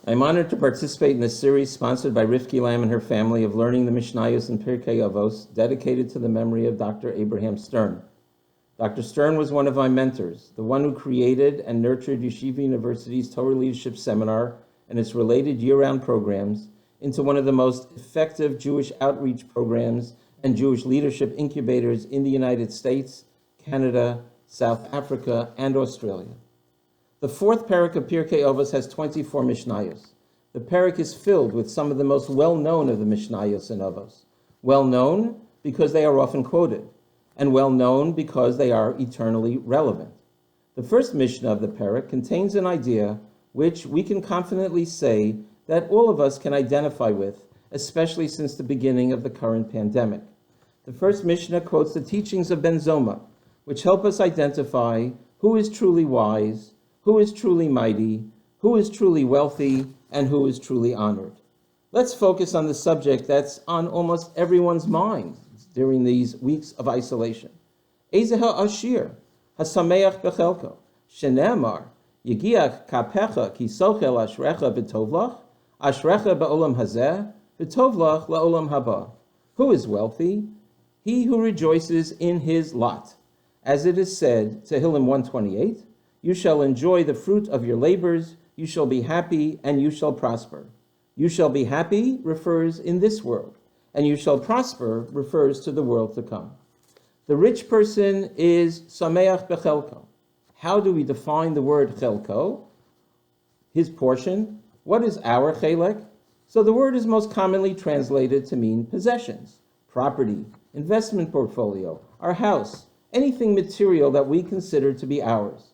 I'm honored to participate in this series sponsored by Rivki Lam and her family of learning the Mishnayos and Pirkei Avos, dedicated to the memory of Dr. Abraham Stern. Dr. Stern was one of my mentors, the one who created and nurtured Yeshiva University's Torah Leadership Seminar and its related year-round programs into one of the most effective Jewish outreach programs and Jewish leadership incubators in the United States, Canada, South Africa, and Australia. The fourth parak of Pirkei Avos has 24 Mishnayos. The parak is filled with some of the most well-known of the Mishnayos and Avos. Well-known because they are often quoted, and well-known because they are eternally relevant. The first Mishnah of the parak contains an idea which we can confidently say that all of us can identify with, especially since the beginning of the current pandemic. The first Mishnah quotes the teachings of Ben Zoma, which help us identify who is truly wise, who is truly mighty, who is truly wealthy, and who is truly honored. Let's focus on the subject that's on almost everyone's mind during these weeks of isolation. Eze ha'ashir, hasameach bechelko, shenemar, yegiach kapecha ki sochel ashrecha v'tovlach, ashrecha ba'olam hazeh, v'tovlach la'olam haba. Who is wealthy? He who rejoices in his lot. As it is said, Tehillim 128, you shall enjoy the fruit of your labors, you shall be happy, and you shall prosper. You shall be happy refers in this world, and you shall prosper refers to the world to come. The rich person is sameach bechelko. How do we define the word chelko? His portion. What is our chelek? So the word is most commonly translated to mean possessions, property, investment portfolio, our house, anything material that we consider to be ours.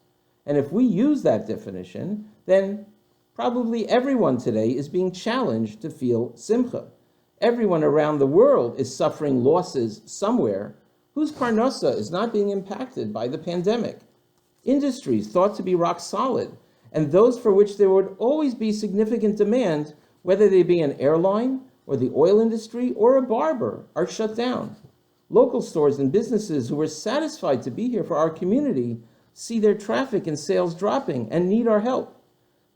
And if we use that definition, then probably everyone today is being challenged to feel simcha. Everyone around the world is suffering losses somewhere whose parnasa is not being impacted by the pandemic. Industries thought to be rock solid, and those for which there would always be significant demand, whether they be an airline or the oil industry or a barber, are shut down. Local stores and businesses who were satisfied to be here for our community see their traffic and sales dropping and need our help.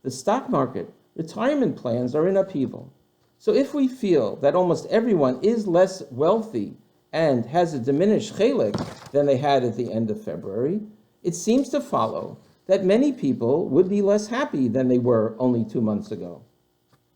The stock market, retirement plans are in upheaval. So if we feel that almost everyone is less wealthy and has a diminished chelek than they had at the end of February, it seems to follow that many people would be less happy than they were only 2 months ago.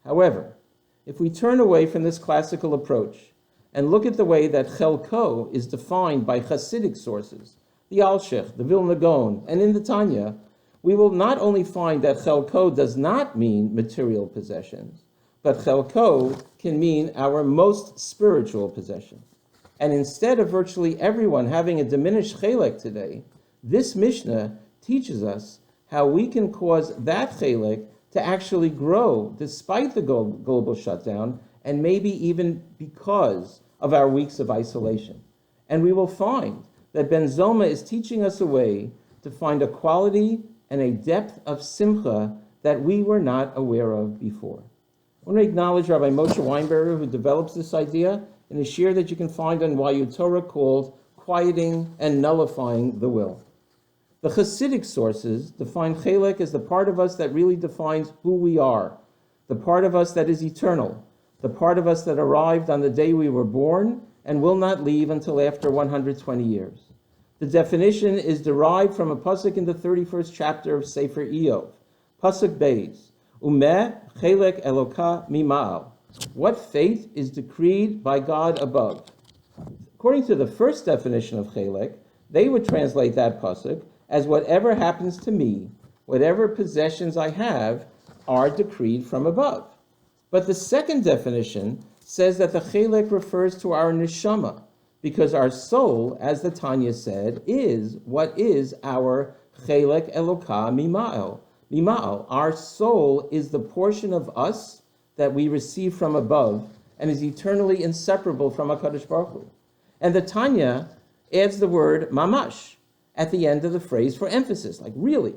However, if we turn away from this classical approach and look at the way that chelko is defined by Hasidic sources, the Alshech, the Vilna Gaon, and in the Tanya, we will not only find that chelko does not mean material possessions, but chelko can mean our most spiritual possession. And instead of virtually everyone having a diminished chelek today, this Mishnah teaches us how we can cause that chelek to actually grow despite the global shutdown, and maybe even because of our weeks of isolation. And we will find that Ben Zoma is teaching us a way to find a quality and a depth of simcha that we were not aware of before. I want to acknowledge Rabbi Moshe Weinberger, who develops this idea in a shir that you can find on YU Torah called Quieting and Nullifying the Will. The Hasidic sources define chelek as the part of us that really defines who we are, the part of us that is eternal, the part of us that arrived on the day we were born and will not leave until after 120 years. The definition is derived from a pasuk in the 31st chapter of Sefer Iyov, pasuk Beis, Umeh chelek eloka mima'al. What fate is decreed by God above? According to the first definition of chelek, they would translate that pasuk as whatever happens to me, whatever possessions I have, are decreed from above. But the second definition says that the chelek refers to our neshama, because our soul, as the Tanya said, is what is our chelek eloka mima'al. Mima'al, our soul is the portion of us that we receive from above and is eternally inseparable from HaKadosh Baruch Hu. And the Tanya adds the word mamash at the end of the phrase for emphasis, like really.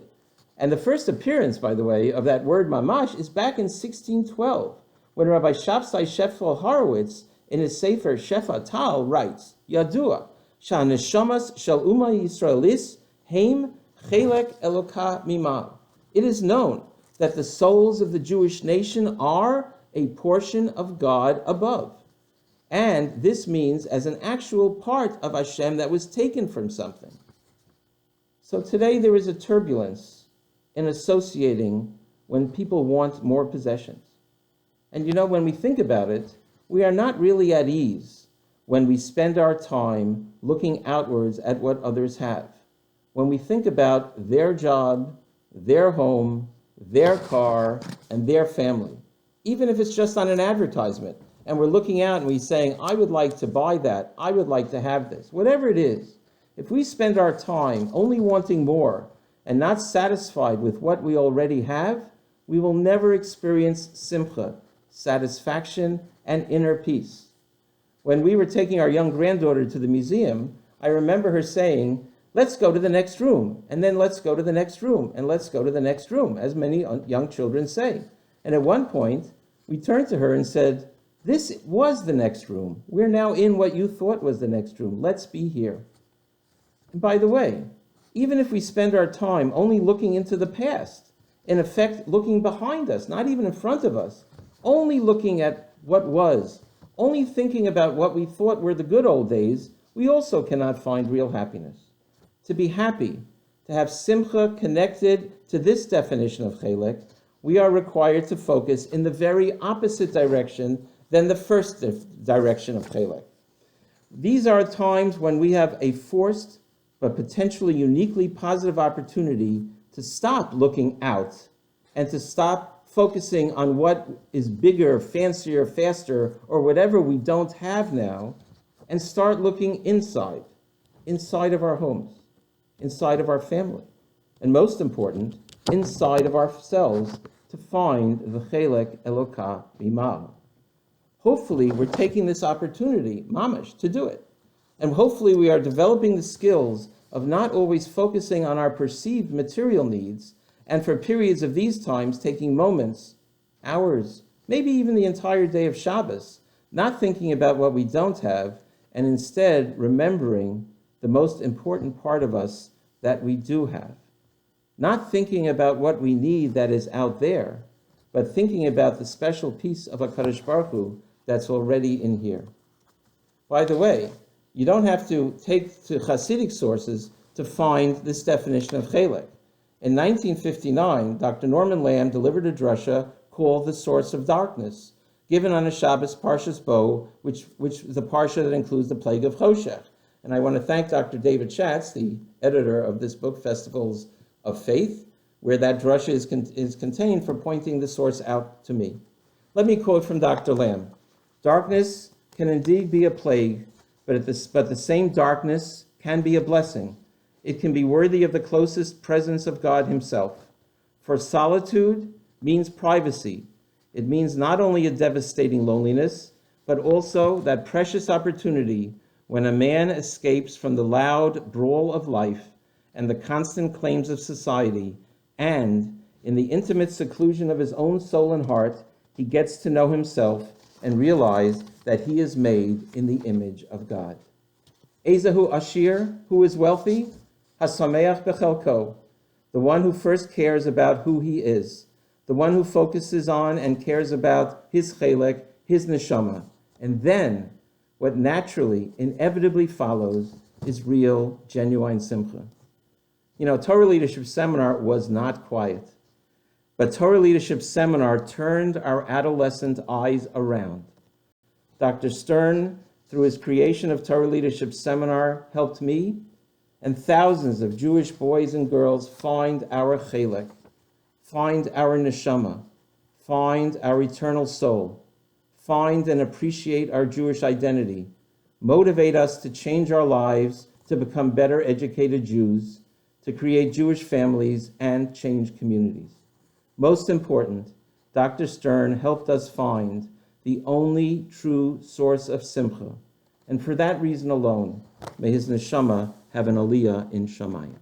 And the first appearance, by the way, of that word mamash is back in 1612, when Rabbi Shafsai Shefel Horowitz, in his Sefer Shefa Tal, writes, Yadua, Sha'neshamas shel Uma Yisraelis heim chelek eloka mimal. It is known that the souls of the Jewish nation are a portion of God above. And this means as an actual part of Hashem that was taken from something. So today there is a turbulence in associating when people want more possessions. And when we think about it, we are not really at ease when we spend our time looking outwards at what others have. When we think about their job, their home, their car, and their family, even if it's just on an advertisement, and we're looking out and we're saying, I would like to buy that, I would like to have this, whatever it is, if we spend our time only wanting more and not satisfied with what we already have, we will never experience simcha, satisfaction, and inner peace. When we were taking our young granddaughter to the museum, I remember her saying, let's go to the next room, and then let's go to the next room, and let's go to the next room, as many young children say. And at one point, we turned to her and said, this was the next room. We're now in what you thought was the next room. Let's be here. And by the way, even if we spend our time only looking into the past, in effect looking behind us, not even in front of us, only looking at what was, only thinking about what we thought were the good old days, we also cannot find real happiness. To be happy, to have simcha connected to this definition of chelek, we are required to focus in the very opposite direction than the first direction of chelek. These are times when we have a forced but potentially uniquely positive opportunity to stop looking out and to stop focusing on what is bigger, fancier, faster, or whatever we don't have now, and start looking inside of our homes, inside of our family, and most important, inside of ourselves to find the chelek Elokah Bimah. Hopefully we're taking this opportunity, mamash, to do it. And hopefully we are developing the skills of not always focusing on our perceived material needs, and for periods of these times taking moments, hours, maybe even the entire day of Shabbos, not thinking about what we don't have, and instead remembering the most important part of us that we do have. Not thinking about what we need that is out there, but thinking about the special piece of HaKadosh Baruch Hu that's already in here. By the way, you don't have to take to Hasidic sources to find this definition of chelek. In 1959, Dr. Norman Lamb delivered a drasha called The Source of Darkness, given on a Shabbos Parshas Bo, which is the parsha that includes the plague of Choshech. And I want to thank Dr. David Schatz, the editor of this book, Festivals of Faith, where that drasha is contained, for pointing the source out to me. Let me quote from Dr. Lamb. Darkness can indeed be a plague, but the same darkness can be a blessing. It can be worthy of the closest presence of God himself. For solitude means privacy. It means not only a devastating loneliness, but also that precious opportunity when a man escapes from the loud brawl of life and the constant claims of society, and in the intimate seclusion of his own soul and heart, he gets to know himself and realize that he is made in the image of God. Ezehu Ashir, who is wealthy? Hasameach bechelko, the one who first cares about who he is, the one who focuses on and cares about his chelek, his neshama. And then, what naturally, inevitably follows is real, genuine simcha. Torah Leadership Seminar was not quiet, but Torah Leadership Seminar turned our adolescent eyes around. Dr. Stern, through his creation of Torah Leadership Seminar, helped me and thousands of Jewish boys and girls find our chelek, find our neshama, find our eternal soul, find and appreciate our Jewish identity, motivate us to change our lives, to become better educated Jews, to create Jewish families and change communities. Most important, Dr. Stern helped us find the only true source of simcha, and for that reason alone, may his neshama have an aliyah in Shamayim.